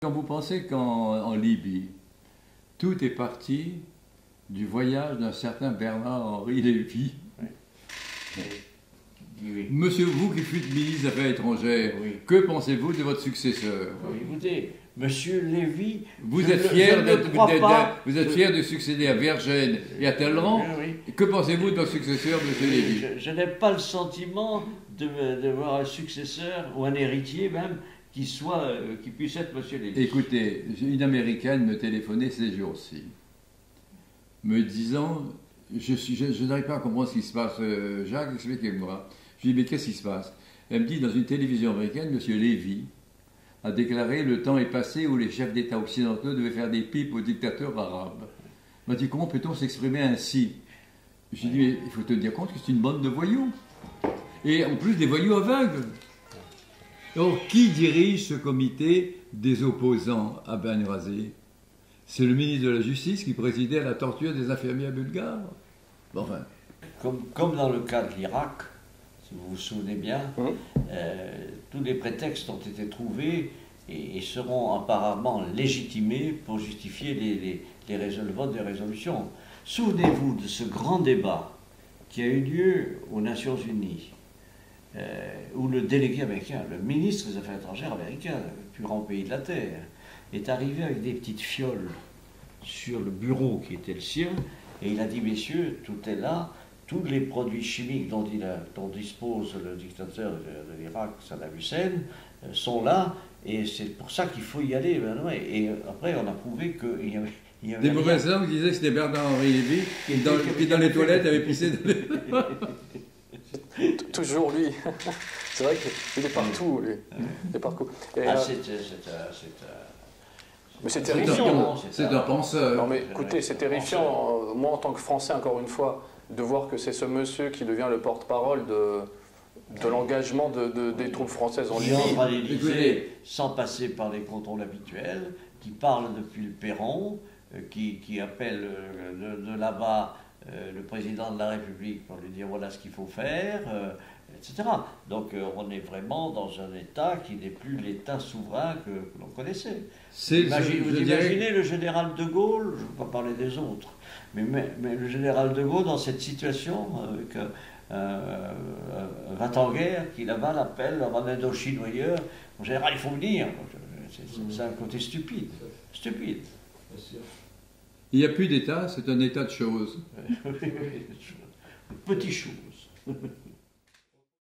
Quand vous pensez qu'en Libye, tout est parti du voyage d'un certain Bernard-Henri Lévy. Oui. Oui. Monsieur, vous qui fûtes ministre des Affaires étrangères, Oui. que pensez-vous de votre successeur? Oui, écoutez, Monsieur Lévy, Vous êtes fier de succéder à Vergennes et à Talleyrand. Oui. Que pensez-vous de votre successeur, Monsieur Lévy? Je n'ai pas le sentiment de voir un successeur, ou un héritier même, qui puisse être Monsieur Lévy. Écoutez, une Américaine me téléphonait ces jours-ci, me disant, je n'arrive pas à comprendre ce qui se passe, Jacques, expliquez-moi. Je lui dis, mais qu'est-ce qui se passe? Elle me dit, dans une télévision américaine, Monsieur Lévy a déclaré, le temps est passé où les chefs d'État occidentaux devaient faire des pipes aux dictateurs arabes. Il m'a dit, comment peut-on s'exprimer ainsi? Je lui dis, mais il faut te dire compte que c'est une bande de voyous. Et en plus, des voyous aveugles. Or, qui dirige ce comité des opposants à Benghazi? C'est le ministre de la Justice qui présidait à la torture des infirmières bulgares. Bon, enfin. Comme dans le cas de l'Irak, si vous vous souvenez bien, tous les prétextes ont été trouvés et seront apparemment légitimés pour justifier le vote des résolutions. Souvenez-vous de ce grand débat qui a eu lieu aux Nations Unies, où le délégué américain, le ministre des Affaires étrangères américain, le plus grand pays de la Terre, est arrivé avec des petites fioles sur le bureau qui était le sien, et il a dit, messieurs, tout est là, tous les produits chimiques dont dispose le dictateur de l'Irak, Saddam Hussein, sont là, et c'est pour ça qu'il faut y aller. Et après, on a prouvé qu'il y avait... Des mauvaises langues disaient que c'était Bernard-Henri Lévy qui dans les toilettes avait pissé dans les... Toujours lui. C'est vrai qu'il est partout, lui. Il est partout. Mais c'est terrifiant. C'est un penseur. Non mais écoutez, c'est terrifiant. Moi, en tant que Français, encore une fois, de voir que c'est ce monsieur qui devient le porte-parole de l'engagement des troupes françaises en Libye. Écoutez, sans passer par les contrôles habituels, qui parle depuis le perron, qui appelle de là-bas le président de la République pour lui dire voilà ce qu'il faut faire, etc. Donc on est vraiment dans un État qui n'est plus l'État souverain que l'on connaissait. Vous imaginez le général de Gaulle, je ne veux pas parler des autres, mais le général de Gaulle dans cette situation, avec va en guerre, qui là-bas l'appelle, en Indochine ou ailleurs, en général il faut venir. C'est un côté stupide. Stupide. Il n'y a plus d'État, c'est un état de choses. Petites choses.